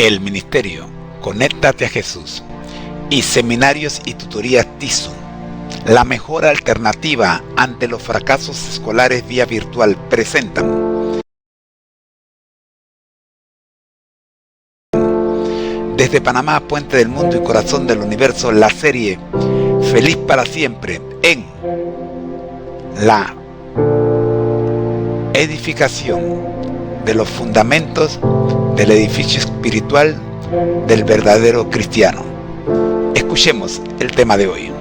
el ministerio Conéctate a Jesús y seminarios y tutorías TISU, la mejor alternativa ante los fracasos escolares vía virtual, presentan desde Panamá, puente del mundo y corazón del universo, la serie Feliz para siempre en la edificación de los fundamentos del edificio espiritual del verdadero cristiano. Escuchemos el tema de hoy.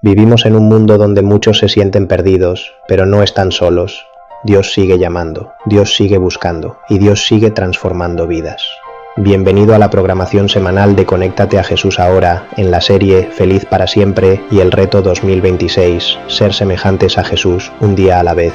Vivimos en un mundo donde muchos se sienten perdidos, pero no están solos. Dios sigue llamando, Dios sigue buscando y Dios sigue transformando vidas. Bienvenido a la programación semanal de Conéctate a Jesús ahora, en la serie Feliz para siempre y el reto 2026, ser semejantes a Jesús un día a la vez.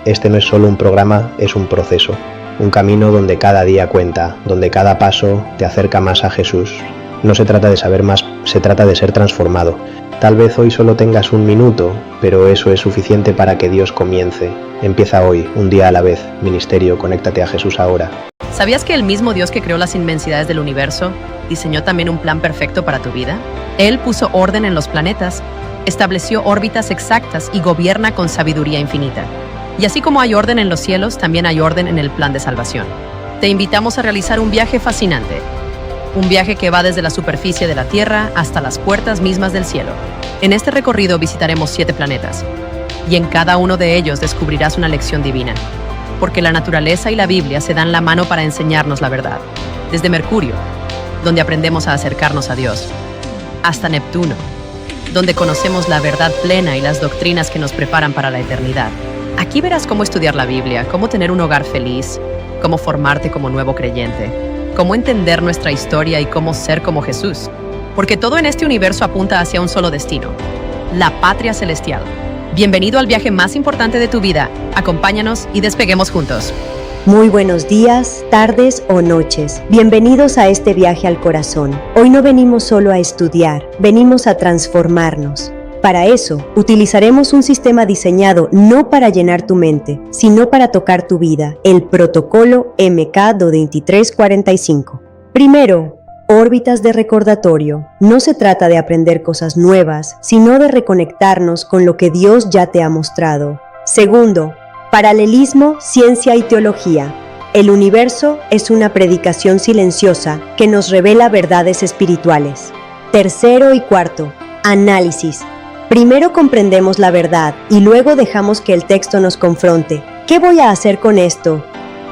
Este no es solo un programa, es un proceso, un camino donde cada día cuenta, donde cada paso te acerca más a Jesús. No se trata de saber más, se trata de ser transformado. Tal vez hoy solo tengas un minuto, pero eso es suficiente para que Dios comience. Empieza hoy, un día a la vez. Ministerio Conéctate a Jesús ahora. ¿Sabías que el mismo Dios que creó las inmensidades del universo diseñó también un plan perfecto para tu vida? Él puso orden en los planetas, estableció órbitas exactas y gobierna con sabiduría infinita. Y así como hay orden en los cielos, también hay orden en el plan de salvación. Te invitamos a realizar un viaje fascinante. Un viaje que va desde la superficie de la Tierra hasta las puertas mismas del cielo. En este recorrido visitaremos 7 planetas. Y en cada uno de ellos descubrirás una lección divina. Porque la naturaleza y la Biblia se dan la mano para enseñarnos la verdad. Desde Mercurio, donde aprendemos a acercarnos a Dios, hasta Neptuno, donde conocemos la verdad plena y las doctrinas que nos preparan para la eternidad. Aquí verás cómo estudiar la Biblia, cómo tener un hogar feliz, cómo formarte como nuevo creyente, cómo entender nuestra historia y cómo ser como Jesús. Porque todo en este universo apunta hacia un solo destino, la patria celestial. Bienvenido al viaje más importante de tu vida. Acompáñanos y despeguemos juntos. Muy buenos días, tardes o noches. Bienvenidos a este viaje al corazón. Hoy no venimos solo a estudiar, venimos a transformarnos. Para eso, utilizaremos un sistema diseñado no para llenar tu mente, sino para tocar tu vida, el protocolo MK2345. Primero, órbitas de recordatorio. No se trata de aprender cosas nuevas, sino de reconectarnos con lo que Dios ya te ha mostrado. Segundo, paralelismo, ciencia y teología. El universo es una predicación silenciosa que nos revela verdades espirituales. Tercero y cuarto, análisis. Primero comprendemos la verdad y luego dejamos que el texto nos confronte. ¿Qué voy a hacer con esto?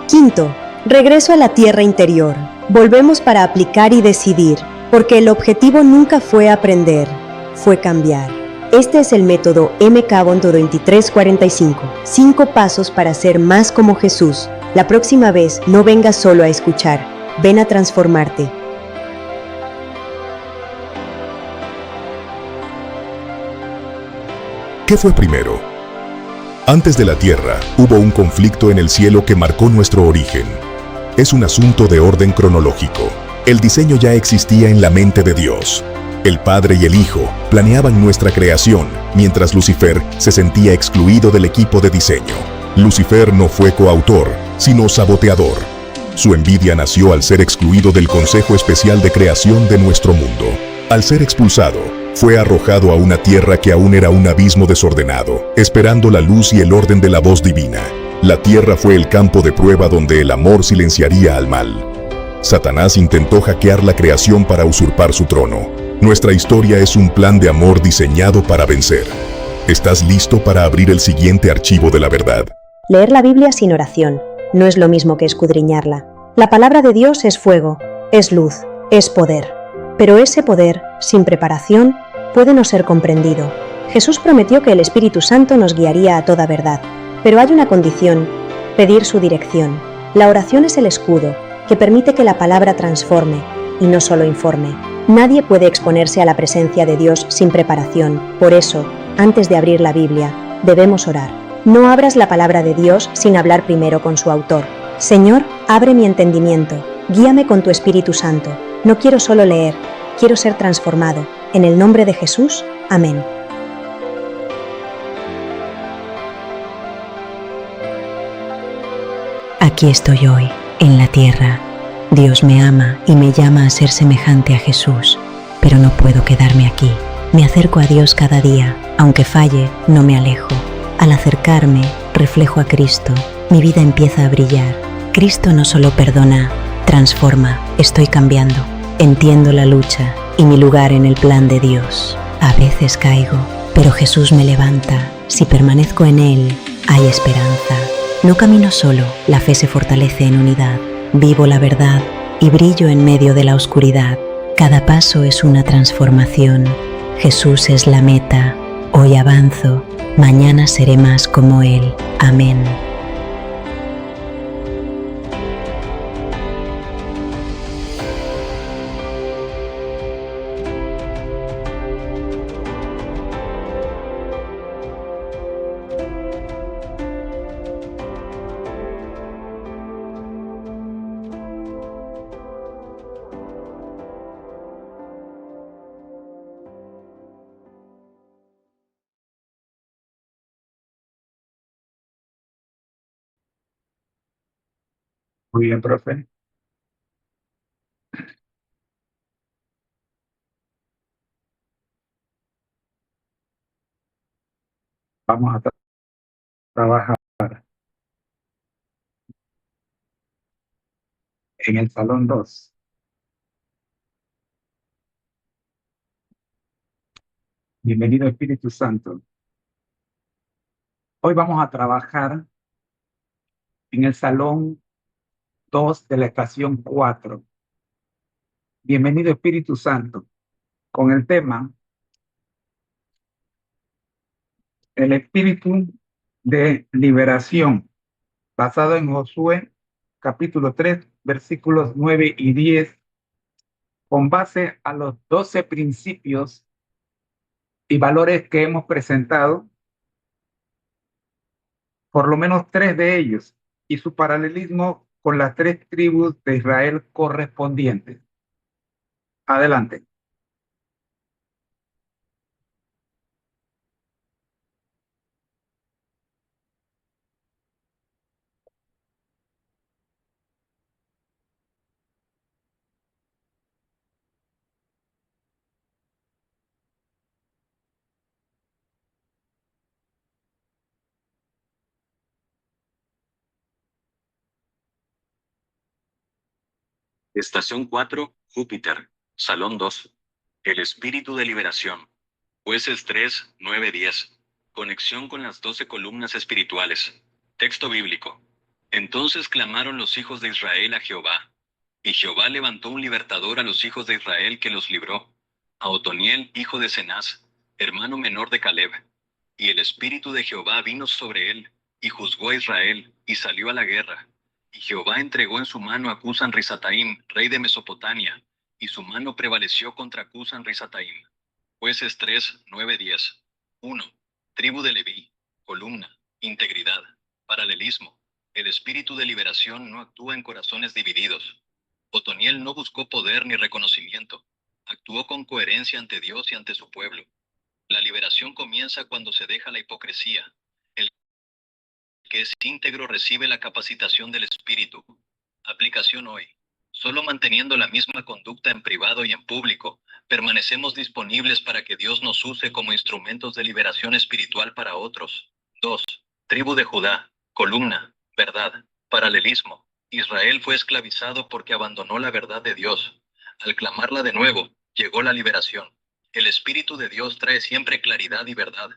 Quinto, regreso a la tierra interior. Volvemos para aplicar y decidir, porque el objetivo nunca fue aprender, fue cambiar. Este es el método MK2345. 5 pasos para ser más como Jesús. La próxima vez no vengas solo a escuchar, ven a transformarte. ¿Qué fue primero? Antes de la tierra, hubo un conflicto en el cielo que marcó nuestro origen. Es un asunto de orden cronológico. El diseño ya existía en la mente de Dios. El Padre y el Hijo planeaban nuestra creación, mientras Lucifer se sentía excluido del equipo de diseño. Lucifer no fue coautor, sino saboteador. Su envidia nació al ser excluido del Consejo Especial de Creación de nuestro mundo. Al ser expulsado, fue arrojado a una tierra que aún era un abismo desordenado, esperando la luz y el orden de la voz divina. La tierra fue el campo de prueba donde el amor silenciaría al mal. Satanás intentó hackear la creación para usurpar su trono. Nuestra historia es un plan de amor diseñado para vencer. ¿Estás listo para abrir el siguiente archivo de la verdad? Leer la Biblia sin oración no es lo mismo que escudriñarla. La palabra de Dios es fuego, es luz, es poder. Pero ese poder, sin preparación, puede no ser comprendido. Jesús prometió que el Espíritu Santo nos guiaría a toda verdad. Pero hay una condición: pedir su dirección. La oración es el escudo que permite que la palabra transforme y no solo informe. Nadie puede exponerse a la presencia de Dios sin preparación. Por eso, antes de abrir la Biblia, debemos orar. No abras la palabra de Dios sin hablar primero con su autor. Señor, abre mi entendimiento. Guíame con tu Espíritu Santo. No quiero solo leer, quiero ser transformado. En el nombre de Jesús, amén. Aquí estoy hoy, en la tierra, Dios me ama y me llama a ser semejante a Jesús, pero no puedo quedarme aquí. Me acerco a Dios cada día, aunque falle, no me alejo. Al acercarme, reflejo a Cristo, mi vida empieza a brillar. Cristo no solo perdona, transforma, estoy cambiando. Entiendo la lucha y mi lugar en el plan de Dios. A veces caigo, pero Jesús me levanta. Si permanezco en Él, hay esperanza. No camino solo, la fe se fortalece en unidad. Vivo la verdad y brillo en medio de la oscuridad. Cada paso es una transformación. Jesús es la meta. Hoy avanzo, mañana seré más como Él. Amén. Muy bien, profe. Vamos a trabajar en el salón 2. Bienvenido, Espíritu Santo. Hoy vamos a trabajar en el salón 2 de la estación 4. Bienvenido, Espíritu Santo, con el tema el espíritu de liberación, basado en Josué, capítulo 3, versículos 9 y 10, con base a los 12 principios y valores que hemos presentado, por lo menos 3 de ellos, y su paralelismo con las 3 tribus de Israel correspondientes. Adelante. Estación 4, Júpiter. Salón 2. El espíritu de liberación. Jueces 3, 9, 10. Conexión con las 12 columnas espirituales. Texto bíblico. Entonces clamaron los hijos de Israel a Jehová. Y Jehová levantó un libertador a los hijos de Israel que los libró. A Otoniel, hijo de Cenaz, hermano menor de Caleb. Y el espíritu de Jehová vino sobre él, y juzgó a Israel, y salió a la guerra. Y Jehová entregó en su mano a Cusan Risataim, rey de Mesopotamia, y su mano prevaleció contra Cusan Risataim. Jueces 3, 9, 10. 1. Tribu de Leví. Columna. Integridad. Paralelismo. El espíritu de liberación no actúa en corazones divididos. Otoniel no buscó poder ni reconocimiento. Actuó con coherencia ante Dios y ante su pueblo. La liberación comienza cuando se deja la hipocresía. El que es íntegro recibe la capacitación del Espíritu. Aplicación hoy. Solo manteniendo la misma conducta en privado y en público, permanecemos disponibles para que Dios nos use como instrumentos de liberación espiritual para otros. 2. Tribu de Judá. Columna. Verdad. Paralelismo. Israel fue esclavizado porque abandonó la verdad de Dios. Al clamarla de nuevo, llegó la liberación. El Espíritu de Dios trae siempre claridad y verdad.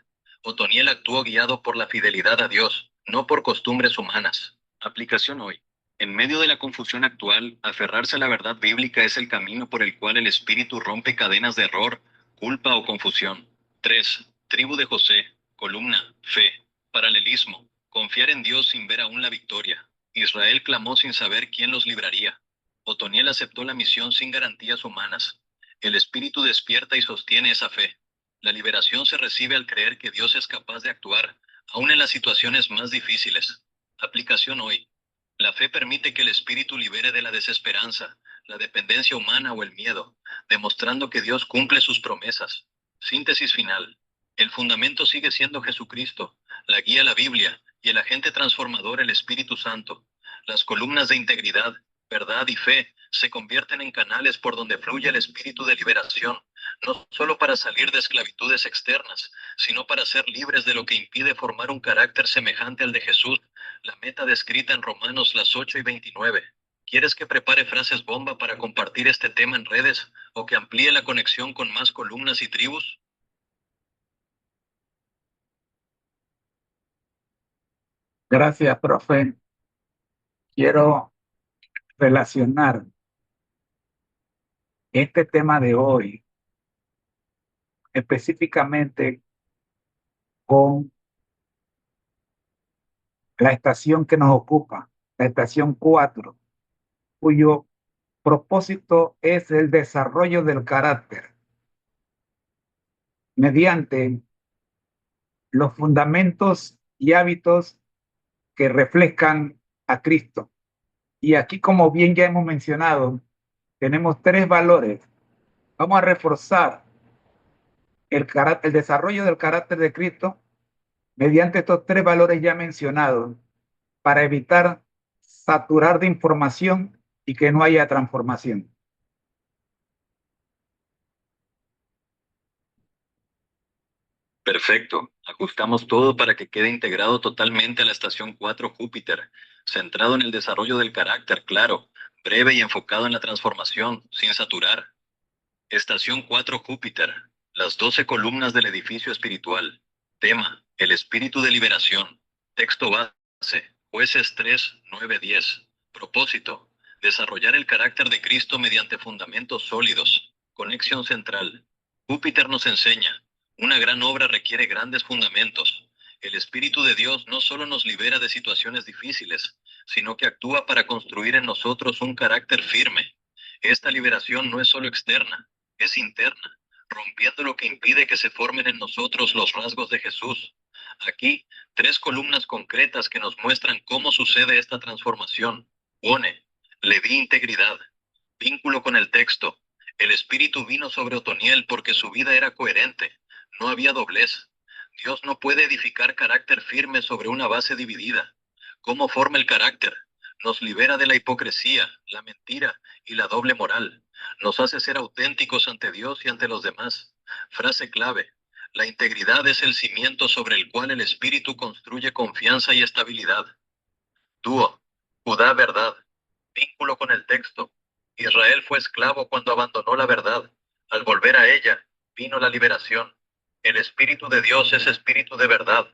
Otoniel actuó guiado por la fidelidad a Dios, no por costumbres humanas. Aplicación hoy. En medio de la confusión actual, aferrarse a la verdad bíblica es el camino por el cual el Espíritu rompe cadenas de error, culpa o confusión. 3. Tribu de José. Columna. Fe. Paralelismo. Confiar en Dios sin ver aún la victoria. Israel clamó sin saber quién los libraría. Otoniel aceptó la misión sin garantías humanas. El Espíritu despierta y sostiene esa fe. La liberación se recibe al creer que Dios es capaz de actuar, aún en las situaciones más difíciles. Aplicación hoy. La fe permite que el Espíritu libere de la desesperanza, la dependencia humana o el miedo, demostrando que Dios cumple sus promesas. Síntesis final. El fundamento sigue siendo Jesucristo, la guía la Biblia y el agente transformador el Espíritu Santo. Las columnas de integridad, verdad y fe se convierten en canales por donde fluye el espíritu de liberación, no solo para salir de esclavitudes externas, sino para ser libres de lo que impide formar un carácter semejante al de Jesús, la meta descrita en Romanos las 8:29. ¿Quieres que prepare frases bomba para compartir este tema en redes o que amplíe la conexión con más columnas y tribus? Gracias, profe. Quiero relacionar este tema de hoy específicamente con la estación que nos ocupa, la estación 4, cuyo propósito es el desarrollo del carácter mediante los fundamentos y hábitos que reflejan a Cristo. Y aquí, como bien ya hemos mencionado, tenemos tres valores. Vamos a reforzar el desarrollo del carácter de Cristo mediante estos tres valores ya mencionados para evitar saturar de información y que no haya transformación. Perfecto. Ajustamos todo para que quede integrado totalmente a la estación 4 Júpiter, centrado en el desarrollo del carácter, claro, breve y enfocado en la transformación, sin saturar. Estación 4 Júpiter, las 12 columnas del edificio espiritual. Tema, el espíritu de liberación. Texto base, Jueces 3, 9, 10. Propósito, desarrollar el carácter de Cristo mediante fundamentos sólidos. Conexión central. Júpiter nos enseña, una gran obra requiere grandes fundamentos. El Espíritu de Dios no solo nos libera de situaciones difíciles, sino que actúa para construir en nosotros un carácter firme. Esta liberación no es solo externa, es interna, rompiendo lo que impide que se formen en nosotros los rasgos de Jesús. Aquí, tres columnas concretas que nos muestran cómo sucede esta transformación. Pone, le di integridad, vínculo con el texto. El Espíritu vino sobre Otoniel porque su vida era coherente, no había doblez. Dios no puede edificar carácter firme sobre una base dividida. ¿Cómo forma el carácter? Nos libera de la hipocresía, la mentira y la doble moral. Nos hace ser auténticos ante Dios y ante los demás. Frase clave. La integridad es el cimiento sobre el cual el Espíritu construye confianza y estabilidad. Dúo. Judá, verdad. Vínculo con el texto. Israel fue esclavo cuando abandonó la verdad. Al volver a ella, vino la liberación. El Espíritu de Dios es espíritu de verdad.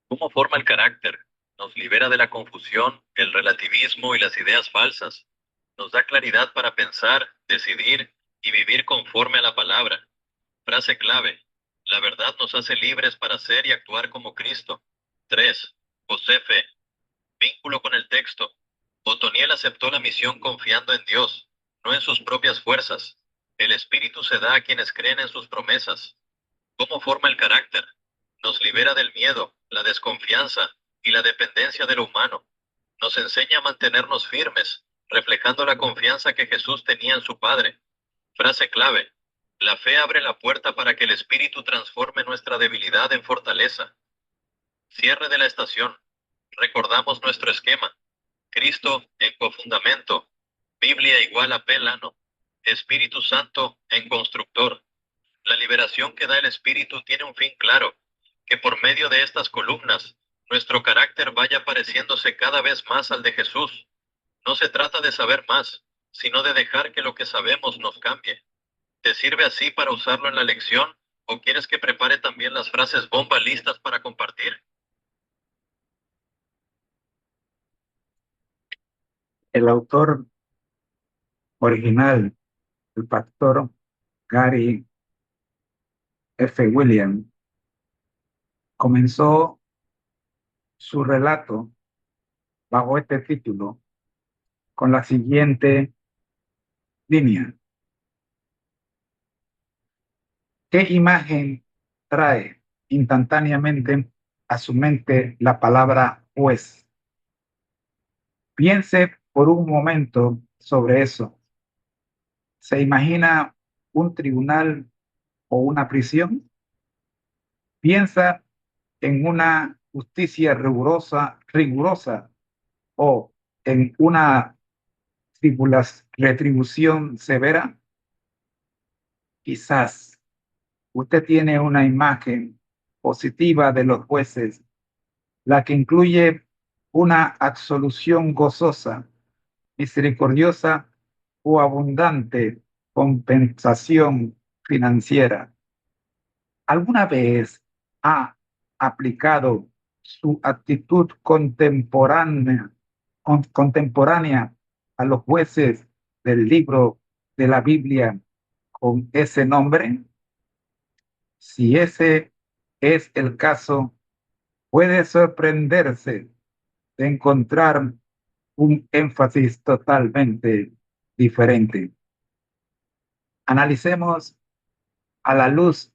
¿Cómo forma el carácter? Nos libera de la confusión, el relativismo y las ideas falsas. Nos da claridad para pensar, decidir y vivir conforme a la palabra. Frase clave. La verdad nos hace libres para ser y actuar como Cristo. 3. José fe. Vínculo con el texto. Otoniel aceptó la misión confiando en Dios, no en sus propias fuerzas. El Espíritu se da a quienes creen en sus promesas. ¿Cómo forma el carácter? Nos libera del miedo, la desconfianza y la dependencia de lo humano. Nos enseña a mantenernos firmes, reflejando la confianza que Jesús tenía en su Padre. Frase clave. La fe abre la puerta para que el Espíritu transforme nuestra debilidad en fortaleza. Cierre de la estación. Recordamos nuestro esquema. Cristo en cofundamento. Biblia igual a Pelano. Espíritu Santo en constructor. La liberación que da el Espíritu tiene un fin claro, que por medio de estas columnas, nuestro carácter vaya pareciéndose cada vez más al de Jesús. No se trata de saber más, sino de dejar que lo que sabemos nos cambie. ¿Te sirve así para usarlo en la lección o quieres que prepare también las frases bomba listas para compartir? El autor original, el pastor Gary F. Williams, comenzó su relato bajo este título con la siguiente línea. ¿Qué imagen trae instantáneamente a su mente la palabra juez? Piense por un momento sobre eso. ¿Se imagina un tribunal o una prisión? Piensa en una justicia rigurosa o en una retribución severa? Quizás usted tiene una imagen positiva de los jueces, la que incluye una absolución gozosa, misericordiosa o abundante compensación financiera. ¿Alguna vez ha aplicado su actitud contemporánea a los jueces del libro de la Biblia con ese nombre? Si ese es el caso, puede sorprenderse de encontrar un énfasis totalmente diferente. Analicemos a la luz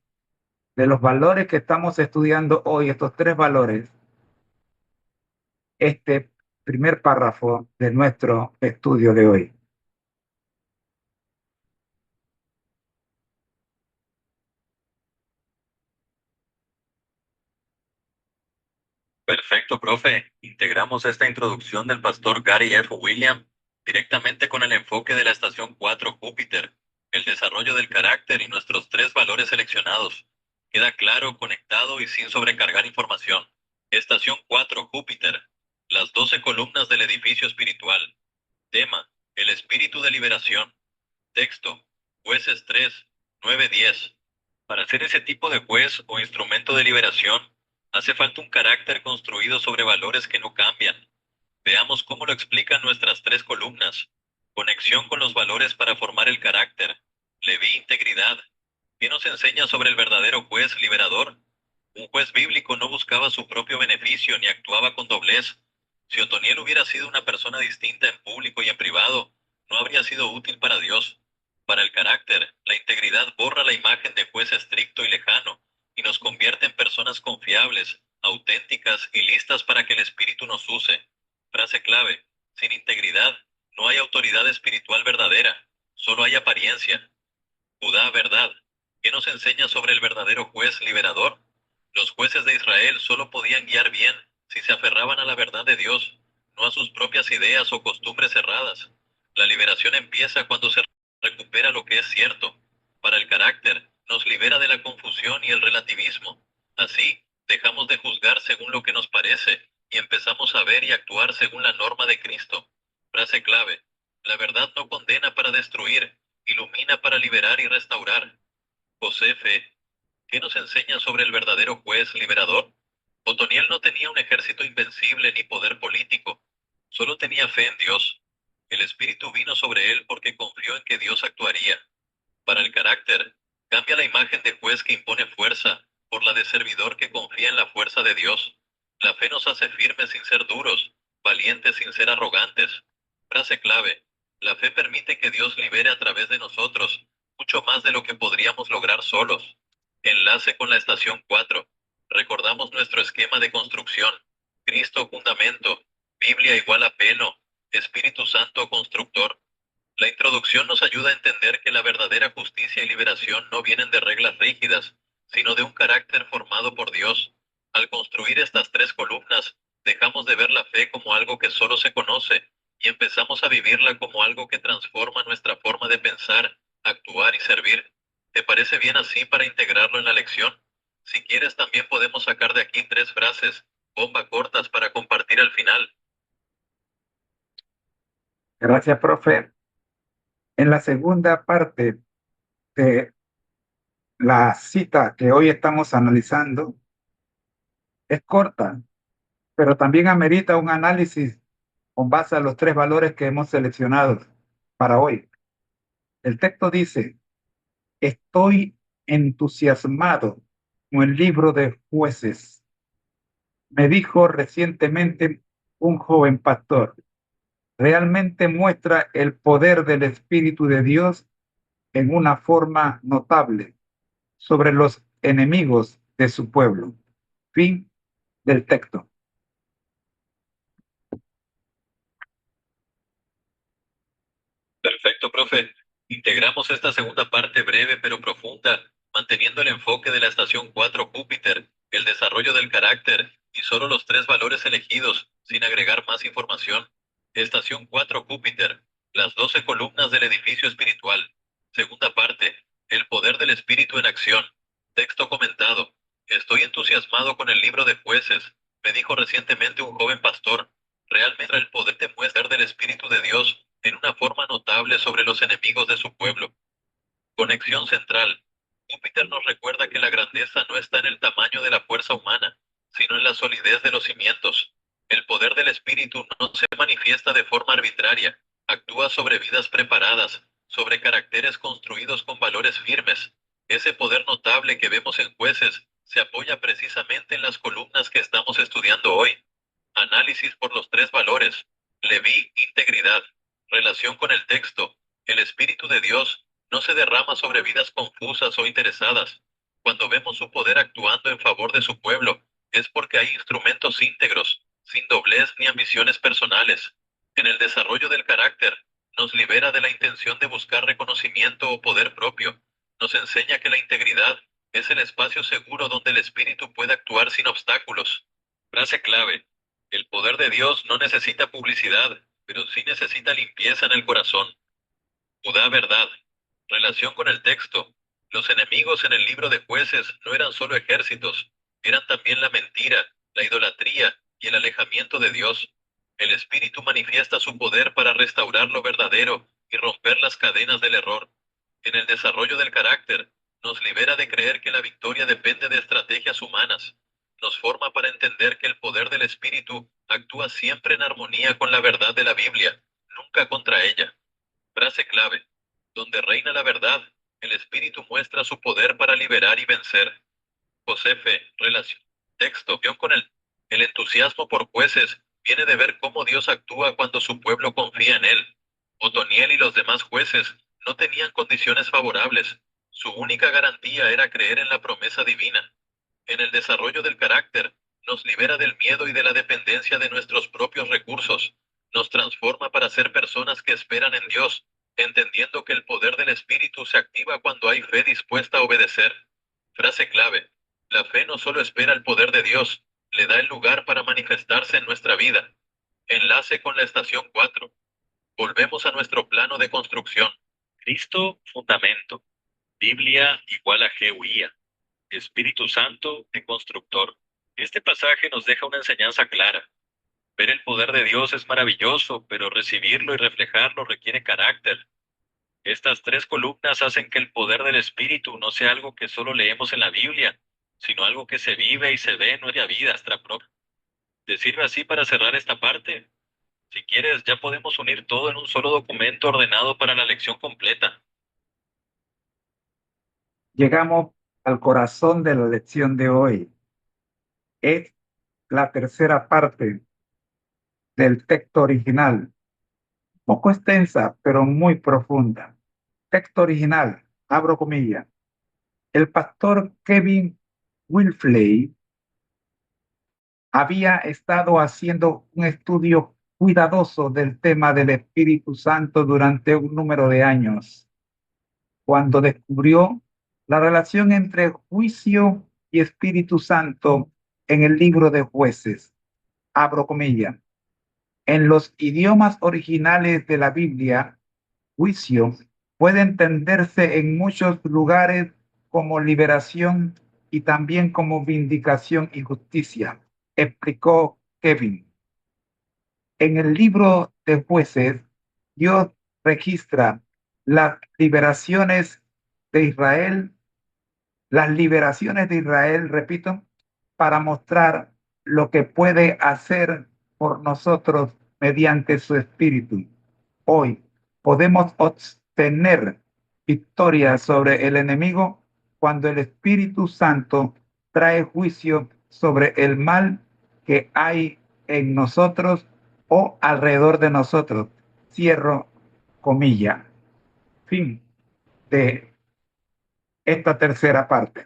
de los valores que estamos estudiando hoy, estos tres valores, este primer párrafo de nuestro estudio de hoy. Perfecto, profe. Integramos esta introducción del pastor Gary F. William directamente con el enfoque de la estación 4 Júpiter, el desarrollo del carácter y nuestros tres valores seleccionados. Queda claro, conectado y sin sobrecargar información. Estación 4 Júpiter, las 12 columnas del edificio espiritual. Tema, el espíritu de liberación. Texto, Jueces 3, 9, 10. Para ser ese tipo de juez o instrumento de liberación, hace falta un carácter construido sobre valores que no cambian. Veamos cómo lo explican nuestras tres columnas. Conexión con los valores para formar el carácter. Leví integridad. ¿Qué nos enseña sobre el verdadero juez liberador? Un juez bíblico no buscaba su propio beneficio ni actuaba con doblez. Si Otoniel hubiera sido una persona distinta en público y en privado, no habría sido útil para Dios. Para el carácter, la integridad borra la imagen de juez estricto y lejano y nos convierte en personas confiables, auténticas y listas para que el Espíritu nos use. Frase clave: sin integridad no hay autoridad espiritual verdadera, solo hay apariencia. Judá, verdad. ¿Qué nos enseña sobre el verdadero juez liberador? Los jueces de Israel solo podían guiar bien si se aferraban a la verdad de Dios, no a sus propias ideas o costumbres cerradas. La liberación empieza cuando se recupera lo que es cierto. Para el carácter, nos libera de la confusión y el relativismo. Así, dejamos de juzgar según lo que nos parece y empezamos a ver y actuar según la norma de Cristo. Frase clave: la verdad no condena para destruir, ilumina para liberar y restaurar. José F. ¿Qué nos enseña sobre el verdadero juez liberador? Otoniel no tenía un ejército invencible ni poder político, solo tenía fe en Dios. El Espíritu vino sobre él porque confió en que Dios actuaría. Para el carácter, cambia la imagen de juez que impone fuerza por la de servidor que confía en la fuerza de Dios. La fe nos hace firmes sin ser duros, valientes sin ser arrogantes. Frase clave: la fe permite que Dios libere a través de nosotros, mucho más de lo que podríamos lograr solos. Enlace con la estación 4. Recordamos nuestro esquema de construcción. Cristo fundamento, Biblia igual a pelo, Espíritu Santo constructor. La introducción nos ayuda a entender que la verdadera justicia y liberación no vienen de reglas rígidas, sino de un carácter formado por Dios. Al construir estas tres columnas, dejamos de ver la fe como algo que solo se conoce y empezamos a vivirla como algo que transforma nuestra forma de pensar, actuar y servir. ¿Te parece bien así para integrarlo en la lección? Si quieres, también podemos sacar de aquí tres frases, bomba cortas para compartir al final. Gracias, profe. En la segunda parte de la cita que hoy estamos analizando, es corta, pero también amerita un análisis con base a los tres valores que hemos seleccionado para hoy. El texto dice: estoy entusiasmado con el libro de Jueces. Me dijo recientemente un joven pastor: realmente muestra el poder del Espíritu de Dios en una forma notable sobre los enemigos de su pueblo. Fin del texto. Perfecto, profe. Integramos esta segunda parte breve pero profunda, manteniendo el enfoque de la estación 4 Júpiter, el desarrollo del carácter y solo los tres valores elegidos, sin agregar más información. Estación 4 Júpiter, Las 12 columnas del edificio espiritual. Segunda parte. El poder del espíritu en acción. Texto comentado. Estoy entusiasmado con el libro de Jueces. Me dijo recientemente un joven pastor. Realmente el poder demuestra del espíritu de Dios en una forma notable sobre los enemigos de su pueblo. Conexión central. Júpiter nos recuerda que la grandeza no está en el tamaño de la fuerza humana, sino en la solidez de los cimientos. El poder del espíritu no se manifiesta de forma arbitraria, actúa sobre vidas preparadas, sobre caracteres construidos con valores firmes. Ese poder notable que vemos en Jueces se apoya precisamente en las columnas que estamos estudiando hoy. Análisis por los tres valores. Leví, integridad. Relación con el texto. El Espíritu de Dios no se derrama sobre vidas confusas o interesadas. Cuando vemos su poder actuando en favor de su pueblo, es porque hay instrumentos íntegros, sin doblez ni ambiciones personales. En el desarrollo del carácter, nos libera de la intención de buscar reconocimiento o poder propio. Nos enseña que la integridad es el espacio seguro donde el Espíritu puede actuar sin obstáculos. Frase clave. El poder de Dios no necesita publicidad, pero sí necesita limpieza en el corazón. Judá verdad. Relación con el texto. Los enemigos en el libro de Jueces no eran solo ejércitos, eran también la mentira, la idolatría y el alejamiento de Dios. El Espíritu manifiesta su poder para restaurar lo verdadero y romper las cadenas del error. En el desarrollo del carácter, nos libera de creer que la victoria depende de estrategias humanas. Nos forma para entender que el poder del Espíritu actúa siempre en armonía con la verdad de la Biblia, nunca contra ella. Frase clave. Donde reina la verdad, el Espíritu muestra su poder para liberar y vencer. Josefe, relación. Texto, guión con el entusiasmo por Jueces viene de ver cómo Dios actúa cuando su pueblo confía en él. Otoniel y los demás jueces no tenían condiciones favorables. Su única garantía era creer en la promesa divina. En el desarrollo del carácter, nos libera del miedo y de la dependencia de nuestros propios recursos. Nos transforma para ser personas que esperan en Dios, entendiendo que el poder del Espíritu se activa cuando hay fe dispuesta a obedecer. Frase clave. La fe no solo espera el poder de Dios, le da el lugar para manifestarse en nuestra vida. Enlace con la estación 4. Volvemos a nuestro plano de construcción. Cristo, fundamento. Biblia igual a GUIA. Espíritu Santo, de constructor. Este pasaje nos deja una enseñanza clara. Ver el poder de Dios es maravilloso, pero recibirlo y reflejarlo requiere carácter. Estas tres columnas hacen que el poder del Espíritu no sea algo que solo leemos en la Biblia, sino algo que se vive y se ve en nuestra vida nuestra propia. ¿Te sirve así para cerrar esta parte? Si quieres, ya podemos unir todo en un solo documento ordenado para la lección completa. Llegamos al corazón de la lección de hoy. Es la tercera parte del texto original, poco extensa, pero muy profunda. Texto original, abro comillas. El pastor Kevin Wilfley había estado haciendo un estudio cuidadoso del tema del Espíritu Santo durante un número de años, cuando descubrió la relación entre juicio y Espíritu Santo en el libro de Jueces. Abro comillas. En los idiomas originales de la Biblia, juicio puede entenderse en muchos lugares como liberación y también como vindicación y justicia, explicó Kevin. En el libro de Jueces, Dios registra las liberaciones de Israel, las liberaciones de Israel, repito, para mostrar lo que puede hacer por nosotros mediante su espíritu. Hoy podemos obtener victoria sobre el enemigo cuando el Espíritu Santo trae juicio sobre el mal que hay en nosotros o alrededor de nosotros. Cierro comilla. Fin de esta tercera parte.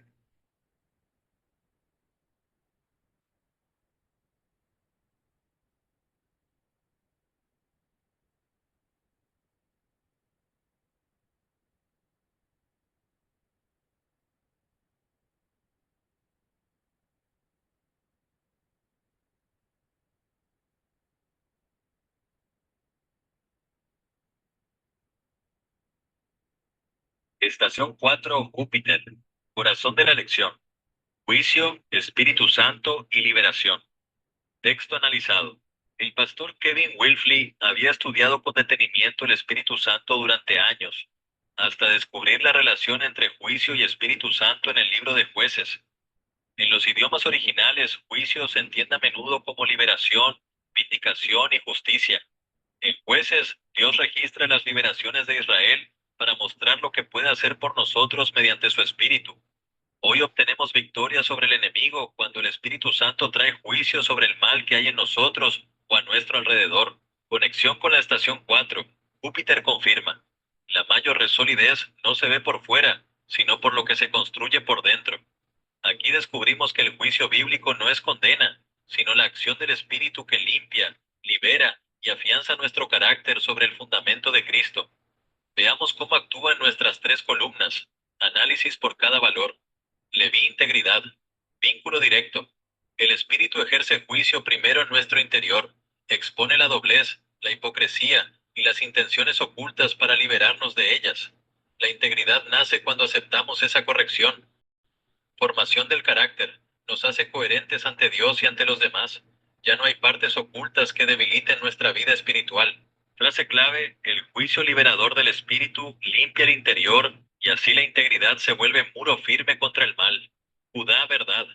Estación 4, Júpiter. Corazón de la lección. Juicio, Espíritu Santo y liberación. Texto analizado. El pastor Kevin Wilfley había estudiado con detenimiento el Espíritu Santo durante años, hasta descubrir la relación entre juicio y Espíritu Santo en el libro de Jueces. En los idiomas originales, juicio se entiende a menudo como liberación, vindicación y justicia. En Jueces, Dios registra las liberaciones de Israel para mostrar lo que puede hacer por nosotros mediante su Espíritu. Hoy obtenemos victoria sobre el enemigo cuando el Espíritu Santo trae juicio sobre el mal que hay en nosotros o a nuestro alrededor. Conexión con la estación 4. Júpiter confirma. La mayor solidez no se ve por fuera, sino por lo que se construye por dentro. Aquí descubrimos que el juicio bíblico no es condena, sino la acción del Espíritu que limpia, libera y afianza nuestro carácter sobre el fundamento de Cristo. Veamos cómo actúan nuestras tres columnas. Análisis por cada valor. Leví integridad. Vínculo directo. El Espíritu ejerce juicio primero en nuestro interior, expone la doblez, la hipocresía y las intenciones ocultas para liberarnos de ellas. La integridad nace cuando aceptamos esa corrección. Formación del carácter. Nos hace coherentes ante Dios y ante los demás. Ya no hay partes ocultas que debiliten nuestra vida espiritual. Frase clave: el juicio liberador del Espíritu limpia el interior y así la integridad se vuelve muro firme contra el mal. Judá, verdad.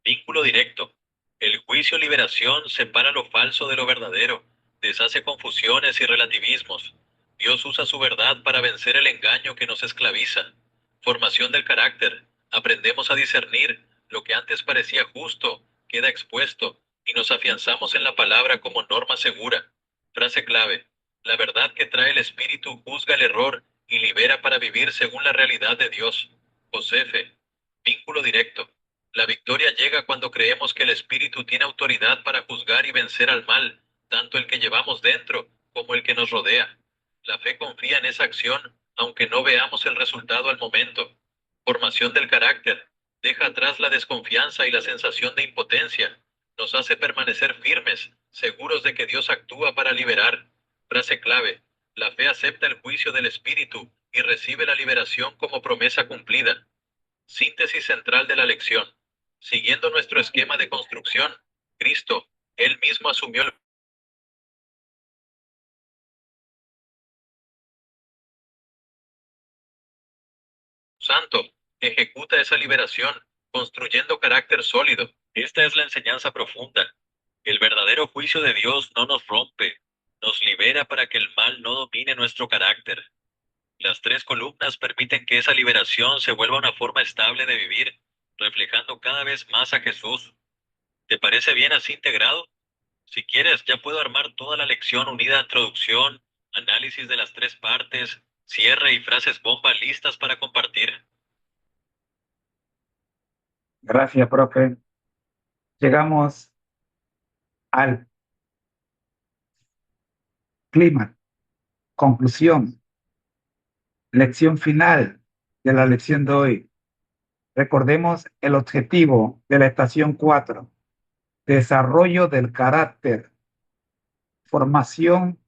Vínculo directo. El juicio liberación separa lo falso de lo verdadero, deshace confusiones y relativismos. Dios usa su verdad para vencer el engaño que nos esclaviza. Formación del carácter. Aprendemos a discernir lo que antes parecía justo, queda expuesto, y nos afianzamos en la palabra como norma segura. Frase clave. La verdad que trae el Espíritu juzga el error y libera para vivir según la realidad de Dios. Josefe. Vínculo directo. La victoria llega cuando creemos que el Espíritu tiene autoridad para juzgar y vencer al mal, tanto el que llevamos dentro como el que nos rodea. La fe confía en esa acción, aunque no veamos el resultado al momento. Formación del carácter. Deja atrás la desconfianza y la sensación de impotencia. Nos hace permanecer firmes, seguros de que Dios actúa para liberar. Frase clave. La fe acepta el juicio del Espíritu y recibe la liberación como promesa cumplida. Síntesis central de la lección. Siguiendo nuestro esquema de construcción, Cristo, Él mismo asumió el Santo, ejecuta esa liberación, construyendo carácter sólido. Esta es la enseñanza profunda. El verdadero juicio de Dios no nos rompe, nos libera para que el mal no domine nuestro carácter. Las tres columnas permiten que esa liberación se vuelva una forma estable de vivir, reflejando cada vez más a Jesús. ¿Te parece bien así integrado? Si quieres, ya puedo armar toda la lección unida a introducción, análisis de las tres partes, cierre y frases bomba listas para compartir. Gracias, profe. Llegamos al clima, conclusión, lección final de la lección de hoy. Recordemos el objetivo de la estación 4: desarrollo del carácter, formación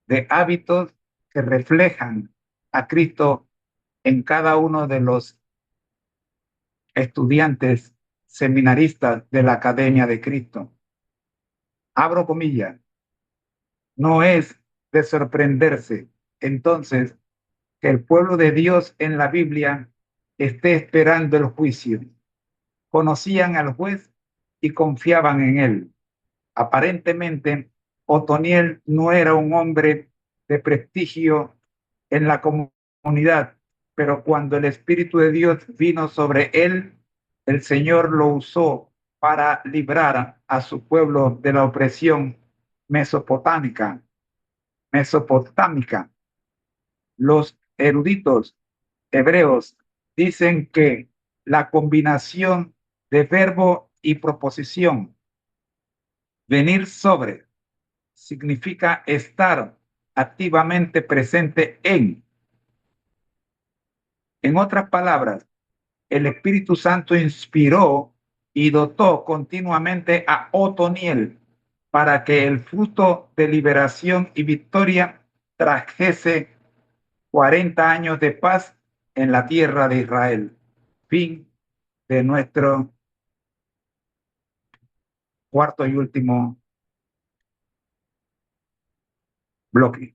de hábitos que reflejan a Cristo en cada uno de los estudiantes seminaristas de la Academia de Cristo. Abro comillas. No es de sorprenderse, entonces, que el pueblo de Dios en la Biblia esté esperando el juicio. Conocían al juez y confiaban en él. Aparentemente, Otoniel no era un hombre de prestigio en la comunidad, pero cuando el Espíritu de Dios vino sobre él, el Señor lo usó para librar a su pueblo de la opresión mesopotámica. Los eruditos hebreos dicen que la combinación de verbo y proposición, venir sobre, significa estar activamente presente en. En otras palabras, el Espíritu Santo inspiró y dotó continuamente a Otoniel para que el fruto de liberación y victoria trajese 40 años de paz en la tierra de Israel. Fin de nuestro cuarto y último bloque.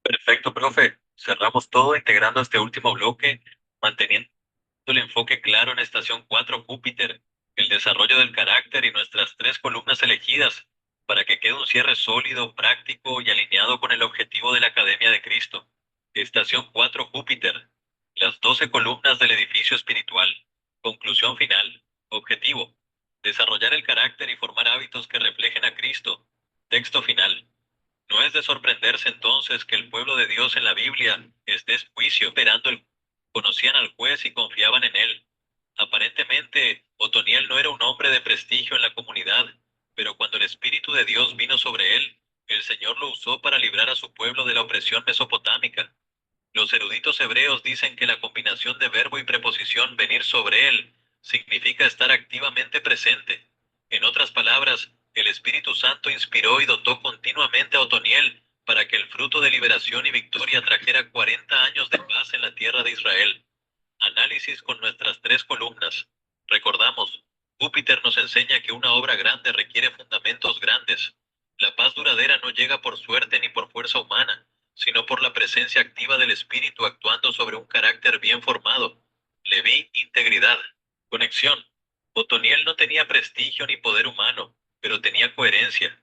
Perfecto, profe. Cerramos todo integrando este último bloque, manteniendo el enfoque claro en Estación 4 Júpiter, el desarrollo del carácter y nuestras tres columnas elegidas, para que quede un cierre sólido, práctico y alineado con el objetivo de la Academia de Cristo. Estación 4 Júpiter, las 12 columnas del edificio espiritual. Conclusión final. Objetivo: desarrollar el carácter y formar hábitos que reflejen a Cristo. Texto final. No es de sorprenderse entonces que el pueblo de Dios en la Biblia esté en juicio esperando conocían al juez y confiaban en él. Aparentemente, Otoniel no era un hombre de prestigio en la comunidad, pero cuando el Espíritu de Dios vino sobre él, el Señor lo usó para librar a su pueblo de la opresión mesopotámica. Los eruditos hebreos dicen que la combinación de verbo y preposición venir sobre él significa estar activamente presente. En otras palabras, el Espíritu Santo inspiró y dotó continuamente a Otoniel para que el fruto de liberación y victoria trajera 40 años de paz en la tierra de Israel. Análisis con nuestras tres columnas. Recordamos, Júpiter nos enseña que una obra grande requiere fundamentos grandes. La paz duradera no llega por suerte ni por fuerza humana, sino por la presencia activa del Espíritu actuando sobre un carácter bien formado. Leví, integridad. Conexión. Otoniel no tenía prestigio ni poder humano, pero tenía coherencia.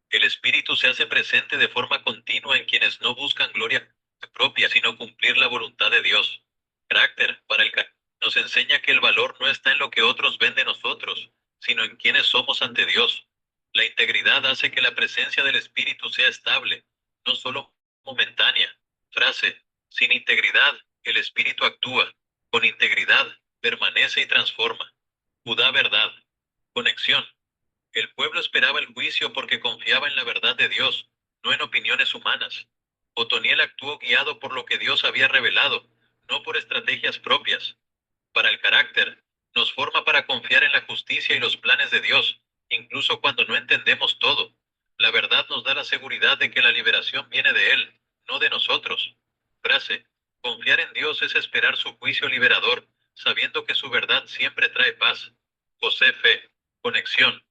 El Espíritu se hace presente de forma continua en quienes no buscan gloria propia, sino cumplir la voluntad de Dios. Carácter, para el carácter, nos enseña que el valor no está en lo que otros ven de nosotros, sino en quienes somos ante Dios. La integridad hace que la presencia del Espíritu sea estable, no solo momentánea. Frase: sin integridad, el Espíritu actúa. Con integridad, permanece y transforma. Judá, verdad. Conexión. El pueblo esperaba el juicio porque confiaba en la verdad de Dios, no en opiniones humanas. Otoniel actuó guiado por lo que Dios había revelado, no por estrategias propias. Para el carácter, nos forma para confiar en la justicia y los planes de Dios, incluso cuando no entendemos todo. La verdad nos da la seguridad de que la liberación viene de Él, no de nosotros. Frase: confiar en Dios es esperar su juicio liberador, sabiendo que su verdad siempre trae paz. José Fe. Conexión.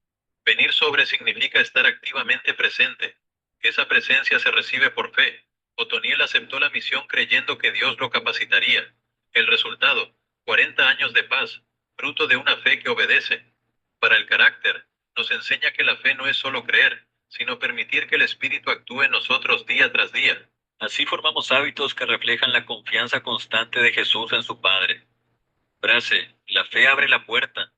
Venir sobre significa estar activamente presente. Esa presencia se recibe por fe. Otoniel aceptó la misión creyendo que Dios lo capacitaría. El resultado: 40 años de paz, fruto de una fe que obedece. Para el carácter, nos enseña que la fe no es solo creer, sino permitir que el Espíritu actúe en nosotros día tras día. Así formamos hábitos que reflejan la confianza constante de Jesús en su Padre. Frase: la fe abre la puerta.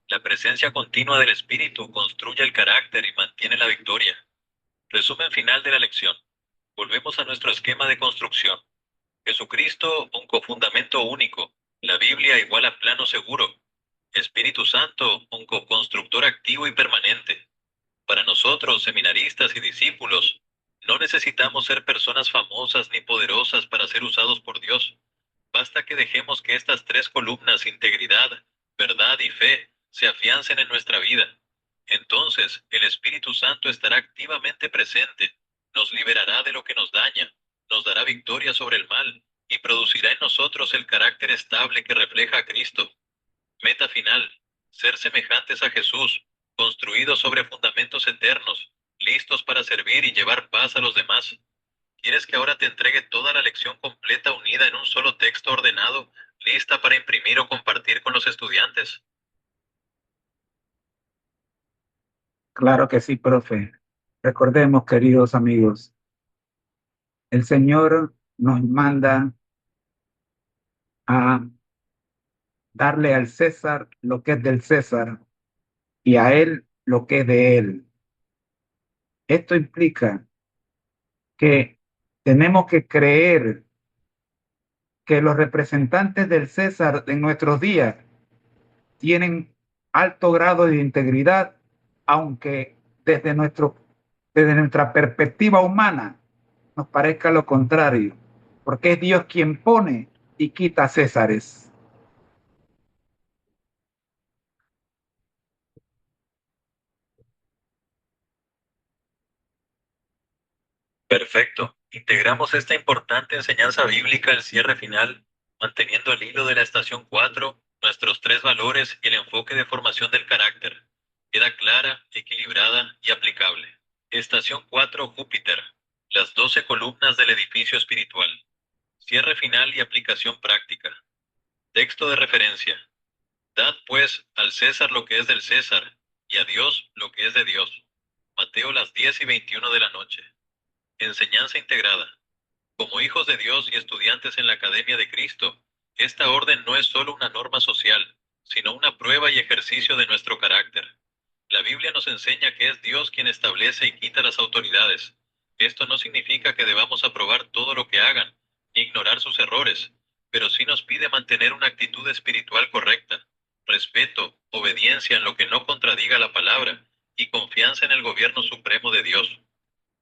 La presencia continua del Espíritu construye el carácter y mantiene la victoria. Resumen final de la lección. Volvemos a nuestro esquema de construcción. Jesucristo, un cofundamento único. La Biblia igual a plano seguro. Espíritu Santo, un co-constructor activo y permanente. Para nosotros, seminaristas y discípulos, no necesitamos ser personas famosas ni poderosas para ser usados por Dios. Basta que dejemos que estas tres columnas, integridad, verdad y fe, se afiancen en nuestra vida. Entonces, el Espíritu Santo estará activamente presente, nos liberará de lo que nos daña, nos dará victoria sobre el mal y producirá en nosotros el carácter estable que refleja a Cristo. Meta final: ser semejantes a Jesús, construidos sobre fundamentos eternos, listos para servir y llevar paz a los demás. ¿Quieres que ahora te entregue toda la lección completa unida en un solo texto ordenado, lista para imprimir o compartir con los estudiantes? Claro que sí, profe. Recordemos, queridos amigos, el Señor nos manda a darle al César lo que es del César y a él lo que es de él. Esto implica que tenemos que creer que los representantes del César en nuestros días tienen alto grado de integridad, aunque desde nuestra perspectiva humana nos parezca lo contrario, porque es Dios quien pone y quita Césares. Perfecto. Integramos esta importante enseñanza bíblica al cierre final, manteniendo el hilo de la estación 4, nuestros 3 valores y el enfoque de formación del carácter. Queda clara, equilibrada y aplicable. Estación 4, Júpiter. Las 12 columnas del edificio espiritual. Cierre final y aplicación práctica. Texto de referencia. Dad pues al César lo que es del César, y a Dios lo que es de Dios. Mateo las 10:21 de la noche. Enseñanza integrada. Como hijos de Dios y estudiantes en la Academia de Cristo, esta orden no es solo una norma social, sino una prueba y ejercicio de nuestro carácter. La Biblia nos enseña que es Dios quien establece y quita las autoridades. Esto no significa que debamos aprobar todo lo que hagan, ni ignorar sus errores, pero sí nos pide mantener una actitud espiritual correcta, respeto, obediencia en lo que no contradiga la palabra, y confianza en el gobierno supremo de Dios.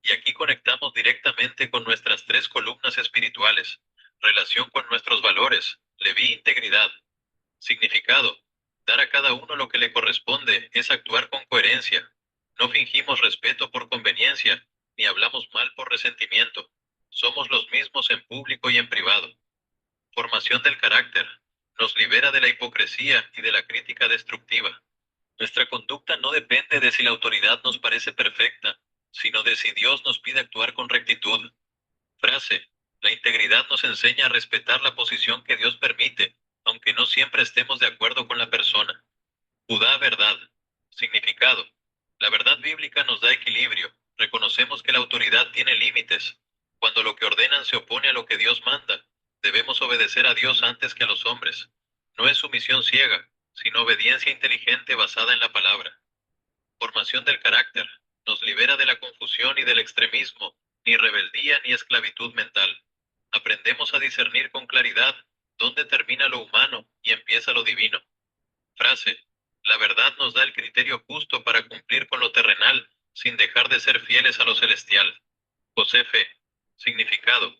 Y aquí conectamos directamente con nuestras 3 columnas espirituales. Relación con nuestros valores, Leví, integridad. Significado. Dar a cada uno lo que le corresponde es actuar con coherencia. No fingimos respeto por conveniencia, ni hablamos mal por resentimiento. Somos los mismos en público y en privado. Formación del carácter. Nos libera de la hipocresía y de la crítica destructiva. Nuestra conducta no depende de si la autoridad nos parece perfecta, sino de si Dios nos pide actuar con rectitud. Frase. La integridad nos enseña a respetar la posición que Dios permite, aunque no siempre estemos de acuerdo con la persona. Judá, verdad. Significado. La verdad bíblica nos da equilibrio. Reconocemos que la autoridad tiene límites. Cuando lo que ordenan se opone a lo que Dios manda, debemos obedecer a Dios antes que a los hombres. No es sumisión ciega, sino obediencia inteligente basada en la palabra. Formación del carácter. Nos libera de la confusión y del extremismo, ni rebeldía ni esclavitud mental. Aprendemos a discernir con claridad dónde termina lo humano y empieza lo divino. Frase. La verdad nos da el criterio justo para cumplir con lo terrenal, sin dejar de ser fieles a lo celestial. Josefe. Significado.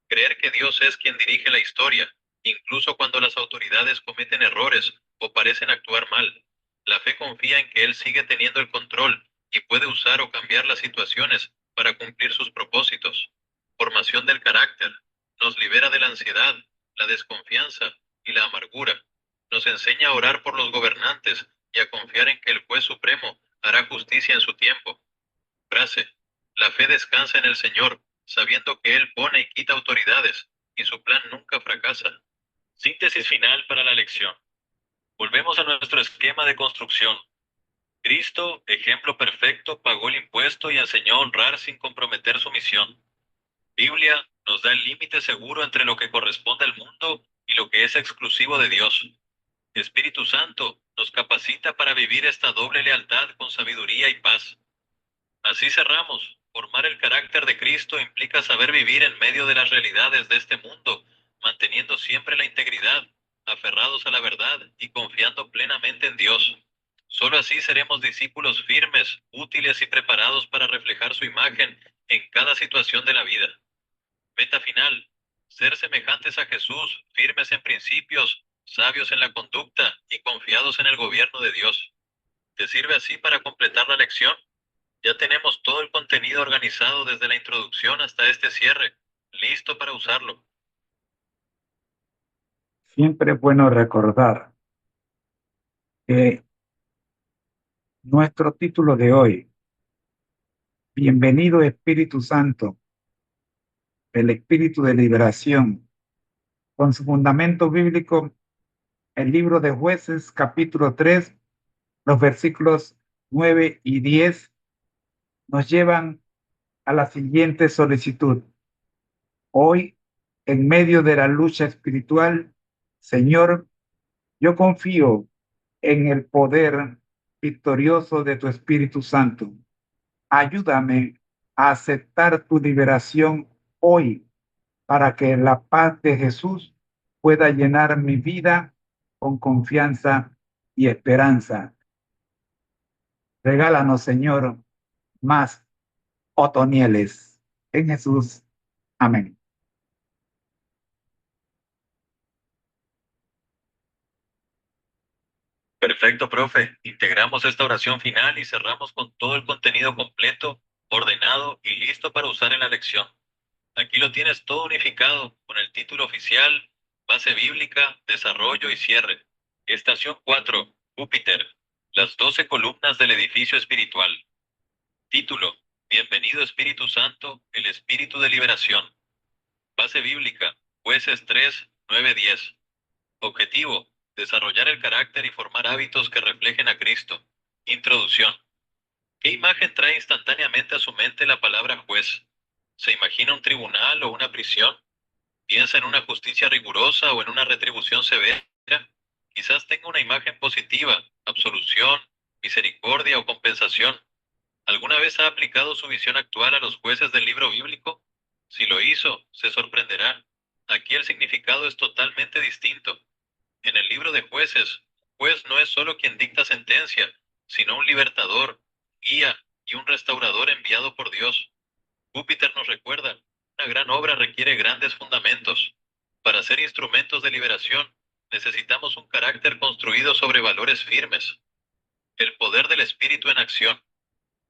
Creer que Dios es quien dirige la historia, incluso cuando las autoridades cometen errores o parecen actuar mal. La fe confía en que Él sigue teniendo el control y puede usar o cambiar las situaciones para cumplir sus propósitos. Formación del carácter. Nos libera de la ansiedad, la desconfianza y la amargura. Nos enseña a orar por los gobernantes y a confiar en que el juez supremo hará justicia en su tiempo. Frase. La fe descansa en el Señor, sabiendo que Él pone y quita autoridades, y su plan nunca fracasa. Síntesis final para la lección. Volvemos a nuestro esquema de construcción. Cristo, ejemplo perfecto, pagó el impuesto y enseñó a honrar sin comprometer su misión. Biblia nos da el límite seguro entre lo que corresponde al mundo y lo que es exclusivo de Dios. Espíritu Santo nos capacita para vivir esta doble lealtad con sabiduría y paz. Así cerramos. Formar el carácter de Cristo implica saber vivir en medio de las realidades de este mundo, manteniendo siempre la integridad, aferrados a la verdad y confiando plenamente en Dios. Solo así seremos discípulos firmes, útiles y preparados para reflejar su imagen en cada situación de la vida. Meta final. Ser semejantes a Jesús, firmes en principios, sabios en la conducta y confiados en el gobierno de Dios. ¿Te sirve así para completar la lección? Ya tenemos todo el contenido organizado desde la introducción hasta este cierre, listo para usarlo. Siempre es bueno recordar que nuestro título de hoy, Bienvenido Espíritu Santo, el Espíritu de Liberación, con su fundamento bíblico, el libro de Jueces, capítulo 3, los versículos 9 y 10, nos llevan a la siguiente solicitud. Hoy, en medio de la lucha espiritual, Señor, yo confío en el poder victorioso de tu Espíritu Santo. Ayúdame a aceptar tu liberación hoy para que la paz de Jesús pueda llenar mi vida con confianza y esperanza. Regálanos, Señor, más otonieles. En Jesús. Amén. Perfecto, profe. Integramos esta oración final y cerramos con todo el contenido completo, ordenado y listo para usar en la lección. Aquí lo tienes todo unificado con el título oficial, base bíblica, desarrollo y cierre. Estación 4, Júpiter, las 12 columnas del edificio espiritual. Título, Bienvenido Espíritu Santo, el Espíritu de Liberación. Base bíblica, Jueces 3, 9, 10. Objetivo, desarrollar el carácter y formar hábitos que reflejen a Cristo. Introducción. ¿Qué imagen trae instantáneamente a su mente la palabra juez? ¿Se imagina un tribunal o una prisión? ¿Piensa en una justicia rigurosa o en una retribución severa? Quizás tenga una imagen positiva, absolución, misericordia o compensación. ¿Alguna vez ha aplicado su visión actual a los jueces del libro bíblico? Si lo hizo, se sorprenderá. Aquí el significado es totalmente distinto. En el libro de Jueces, un juez no es solo quien dicta sentencia, sino un libertador, guía y un restaurador enviado por Dios. Júpiter nos recuerda, una gran obra requiere grandes fundamentos. Para ser instrumentos de liberación, necesitamos un carácter construido sobre valores firmes. El poder del Espíritu en acción.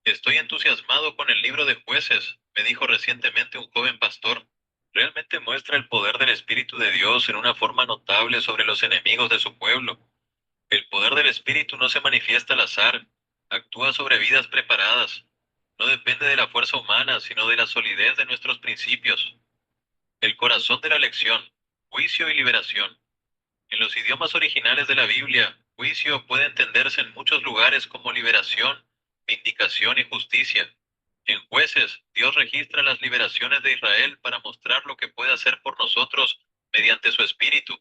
Estoy entusiasmado con el libro de Jueces, me dijo recientemente un joven pastor. Realmente muestra el poder del Espíritu de Dios en una forma notable sobre los enemigos de su pueblo. El poder del Espíritu no se manifiesta al azar, actúa sobre vidas preparadas. No depende de la fuerza humana, sino de la solidez de nuestros principios. El corazón de la lección, juicio y liberación. En los idiomas originales de la Biblia, juicio puede entenderse en muchos lugares como liberación, vindicación y justicia. En Jueces, Dios registra las liberaciones de Israel para mostrar lo que puede hacer por nosotros mediante su Espíritu.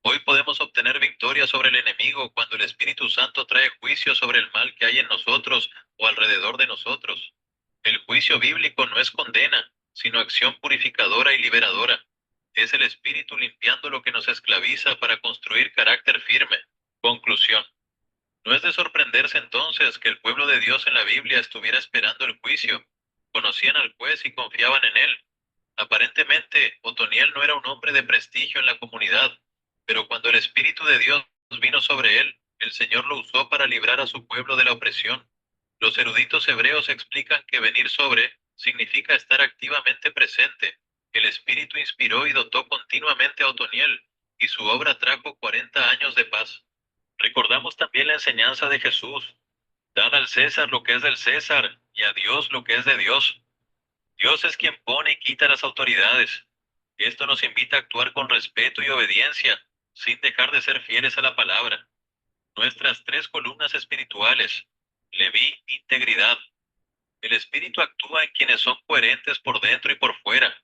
Hoy podemos obtener victoria sobre el enemigo cuando el Espíritu Santo trae juicio sobre el mal que hay en nosotros o alrededor de nosotros. El juicio bíblico no es condena, sino acción purificadora y liberadora. Es el Espíritu limpiando lo que nos esclaviza para construir carácter firme. Conclusión. No es de sorprenderse entonces que el pueblo de Dios en la Biblia estuviera esperando el juicio. Conocían al juez y confiaban en él. Aparentemente, Otoniel no era un hombre de prestigio en la comunidad, pero cuando el Espíritu de Dios vino sobre él, el Señor lo usó para librar a su pueblo de la opresión. Los eruditos hebreos explican que venir sobre significa estar activamente presente. El Espíritu inspiró y dotó continuamente a Otoniel, y su obra trajo 40 años de paz. Recordamos también la enseñanza de Jesús. Dad al César lo que es del César, y a Dios lo que es de Dios. Dios es quien pone y quita las autoridades. Esto nos invita a actuar con respeto y obediencia, sin dejar de ser fieles a la palabra. Nuestras 3 columnas espirituales. Leví, integridad. El Espíritu actúa en quienes son coherentes por dentro y por fuera.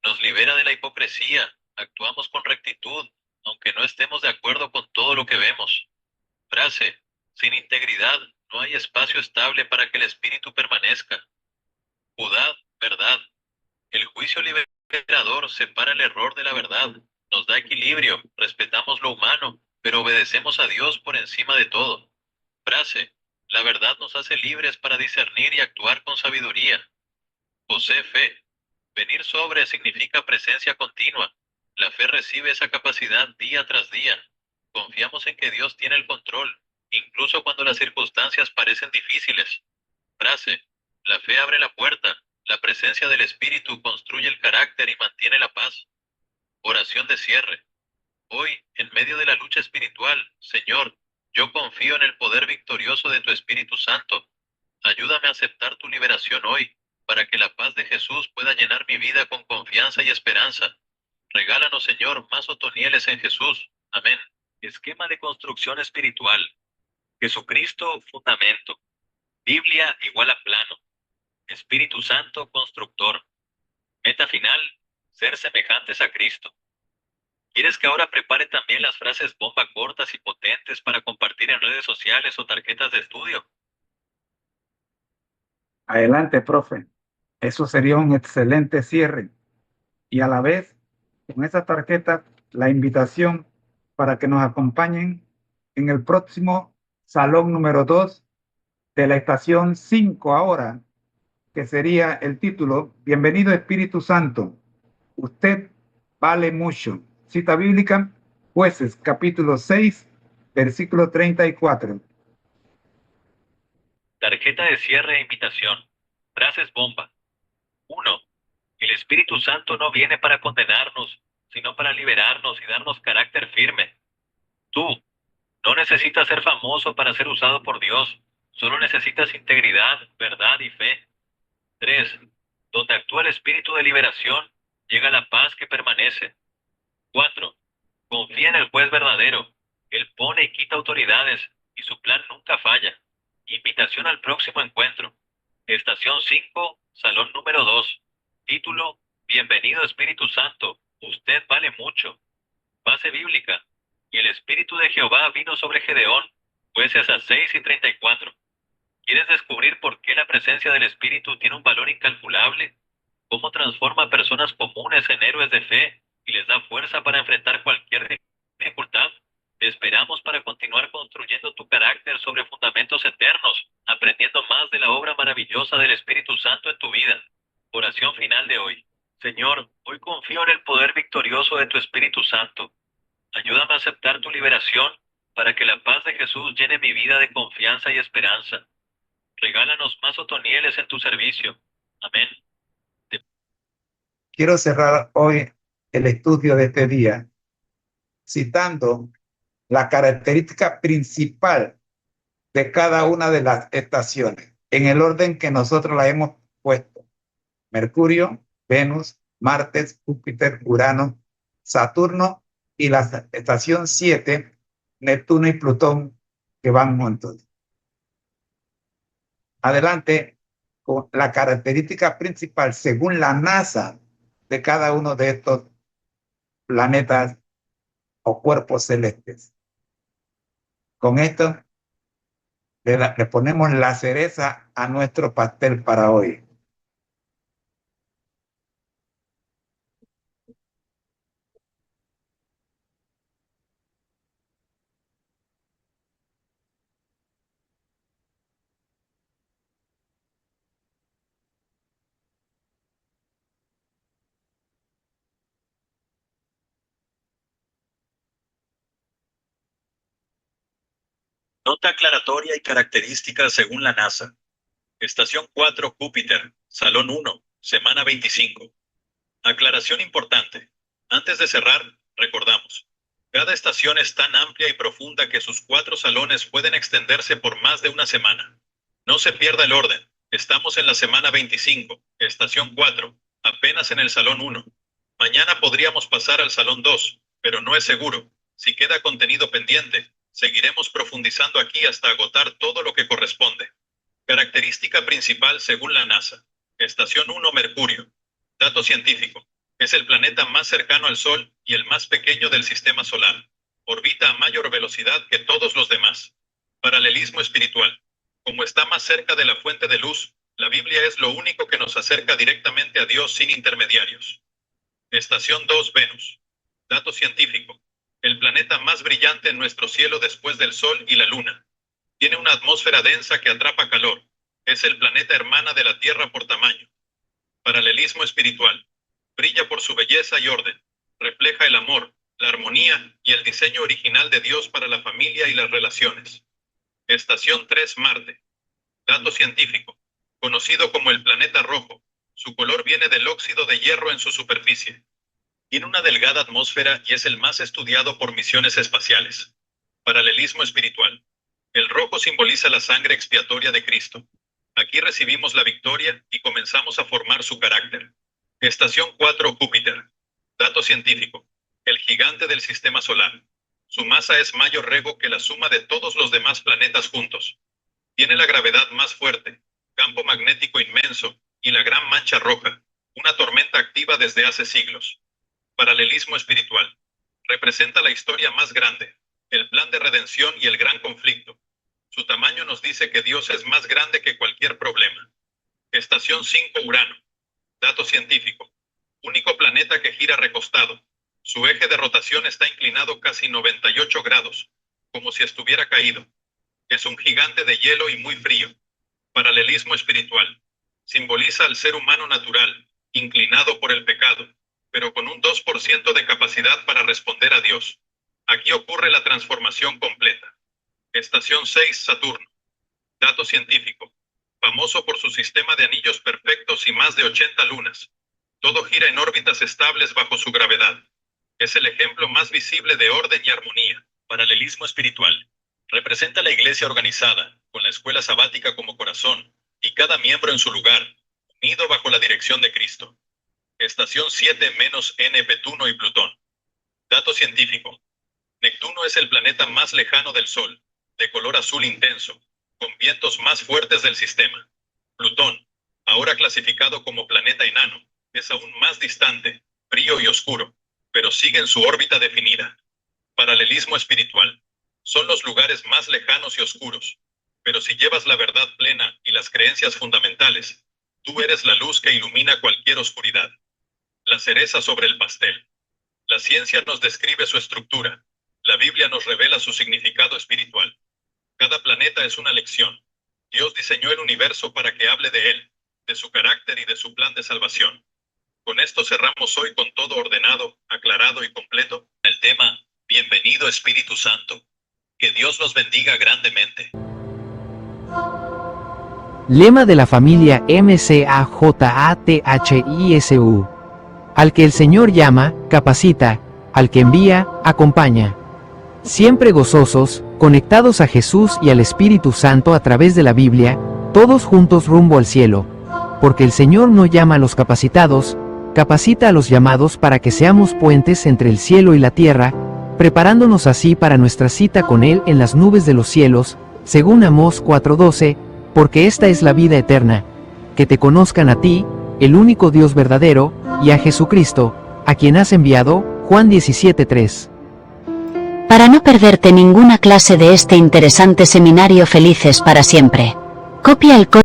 Nos libera de la hipocresía, actuamos con rectitud, aunque no estemos de acuerdo con todo lo que vemos. Frase, sin integridad no hay espacio estable para que el Espíritu permanezca. Judá, verdad. El juicio liberador separa el error de la verdad, nos da equilibrio, respetamos lo humano, pero obedecemos a Dios por encima de todo. Frase, la verdad nos hace libres para discernir y actuar con sabiduría. José, fe. Venir sobre significa presencia continua. La fe recibe esa capacidad día tras día. Confiamos en que Dios tiene el control, incluso cuando las circunstancias parecen difíciles. Frase, la fe abre la puerta, la presencia del Espíritu construye el carácter y mantiene la paz. Oración de cierre. Hoy, en medio de la lucha espiritual, Señor, yo confío en el poder victorioso de tu Espíritu Santo. Ayúdame a aceptar tu liberación hoy, para que la paz de Jesús pueda llenar mi vida con confianza y esperanza. Regálanos, Señor, más otonieles en Jesús. Amén. Esquema de construcción espiritual. Jesucristo, fundamento. Biblia igual a plano. Espíritu Santo, constructor. Meta final, ser semejantes a Cristo. ¿Quieres que ahora prepare también las frases bomba cortas y potentes para compartir en redes sociales o tarjetas de estudio? Adelante, profe. Eso sería un excelente cierre. Y a la vez, con esa tarjeta, la invitación para que nos acompañen en el próximo salón número 2 de la estación 5 ahora, que sería el título, Bienvenido Espíritu Santo. Usted vale mucho. Cita bíblica, Jueces, capítulo 6, versículo 34. Tarjeta de cierre e invitación. Frases bomba. 1. El Espíritu Santo no viene para condenarnos, sino para liberarnos y darnos carácter firme. Tú no necesitas ser famoso para ser usado por Dios. Solo necesitas integridad, verdad y fe. 3. Donde actúa el espíritu de liberación, llega la paz que permanece. 4. Confía en el juez verdadero. Él pone y quita autoridades, y su plan nunca falla. Invitación al próximo encuentro. Estación 5, salón número 2. Título: Bienvenido Espíritu Santo, usted vale mucho. Base bíblica. Y el Espíritu de Jehová vino sobre Gedeón, Jueces 6:34. ¿Quieres descubrir por qué la presencia del Espíritu tiene un valor incalculable? ¿Cómo transforma a personas comunes en héroes de fe y les da fuerza para enfrentar cualquier dificultad? Te esperamos para continuar construyendo tu carácter sobre fundamentos eternos, aprendiendo más de la obra maravillosa del Espíritu Santo en tu vida. Oración final de hoy. Señor, hoy confío en el poder victorioso de tu Espíritu Santo. Ayúdame a aceptar tu liberación para que la paz de Jesús llene mi vida de confianza y esperanza. Regálanos más otonieles en tu servicio. Amén. Quiero cerrar hoy el estudio de este día citando la característica principal de cada una de las estaciones, en el orden que nosotros la hemos puesto: Mercurio, Venus, Marte, Júpiter, Urano, Saturno y la estación 7, Neptuno y Plutón, que van juntos. Adelante con la característica principal, según la NASA, de cada uno de estos planetas o cuerpos celestes. Con esto le ponemos la cereza a nuestro pastel para hoy. Nota aclaratoria y características según la NASA. Estación 4, Júpiter, Salón 1, semana 25. Aclaración importante. Antes de cerrar, recordamos. Cada estación es tan amplia y profunda que sus 4 salones pueden extenderse por más de una semana. No se pierda el orden. Estamos en la semana 25, estación 4, apenas en el salón 1. Mañana podríamos pasar al salón 2, pero no es seguro. Si queda contenido pendiente, seguiremos profundizando aquí hasta agotar todo lo que corresponde. Característica principal según la NASA. Estación 1, Mercurio. Dato científico. Es el planeta más cercano al Sol y el más pequeño del sistema solar. Orbita a mayor velocidad que todos los demás. Paralelismo espiritual. Como está más cerca de la fuente de luz, la Biblia es lo único que nos acerca directamente a Dios sin intermediarios. Estación 2, Venus. Dato científico. El planeta más brillante en nuestro cielo después del Sol y la Luna. Tiene una atmósfera densa que atrapa calor. Es el planeta hermana de la Tierra por tamaño. Paralelismo espiritual. Brilla por su belleza y orden. Refleja el amor, la armonía y el diseño original de Dios para la familia y las relaciones. Estación 3, Marte. Dato científico. Conocido como el planeta rojo. Su color viene del óxido de hierro en su superficie. Tiene una delgada atmósfera y es el más estudiado por misiones espaciales. Paralelismo espiritual. El rojo simboliza la sangre expiatoria de Cristo. Aquí recibimos la victoria y comenzamos a formar su carácter. Estación 4, Júpiter. Dato científico. El gigante del sistema solar. Su masa es mayor rego que la suma de todos los demás planetas juntos. Tiene la gravedad más fuerte, campo magnético inmenso y la gran mancha roja, una tormenta activa desde hace siglos. Paralelismo espiritual. Representa la historia más grande, el plan de redención y el gran conflicto. Su tamaño nos dice que Dios es más grande que cualquier problema. Estación 5, Urano. Dato científico. Único planeta que gira recostado. Su eje de rotación está inclinado casi 98 grados, como si estuviera caído. Es un gigante de hielo y muy frío. Paralelismo espiritual. Simboliza al ser humano natural, inclinado por el pecado, pero con un 2% de capacidad para responder a Dios. Aquí ocurre la transformación completa. Estación 6, Saturno. Dato científico. famoso por su sistema de anillos perfectos y más de 80 lunas. Todo gira en órbitas estables bajo su gravedad. Es el ejemplo más visible de orden y armonía. Paralelismo espiritual. Representa la iglesia organizada, con la escuela sabática como corazón, y cada miembro en su lugar, unido bajo la dirección de Cristo. Estación 7 menos Neptuno y Plutón. Dato científico. Neptuno es el planeta más lejano del Sol, de color azul intenso, con vientos más fuertes del sistema. Plutón, ahora clasificado como planeta enano, es aún más distante, frío y oscuro, pero sigue en su órbita definida. Paralelismo espiritual. Son los lugares más lejanos y oscuros, pero si llevas la verdad plena y las creencias fundamentales, tú eres la luz que ilumina cualquier oscuridad. La cereza sobre el pastel. La ciencia nos describe su estructura. La Biblia nos revela su significado espiritual. Cada planeta es una lección. Dios diseñó el universo para que hable de él, de su carácter y de su plan de salvación. Con esto cerramos hoy con todo ordenado, aclarado y completo el tema Bienvenido Espíritu Santo. Que Dios los bendiga grandemente. Lema de la familia MCAJATHISU. Al que el Señor llama, capacita, al que envía, acompaña. Siempre gozosos, conectados a Jesús y al Espíritu Santo a través de la Biblia, todos juntos rumbo al cielo. Porque el Señor no llama a los capacitados, capacita a los llamados para que seamos puentes entre el cielo y la tierra, preparándonos así para nuestra cita con Él en las nubes de los cielos, según Amós 4:12, porque esta es la vida eterna, que te conozcan a ti, el único Dios verdadero, y a Jesucristo, a quien has enviado, Juan 17:3. Para no perderte ninguna clase de este interesante seminario, felices para siempre. Copia el código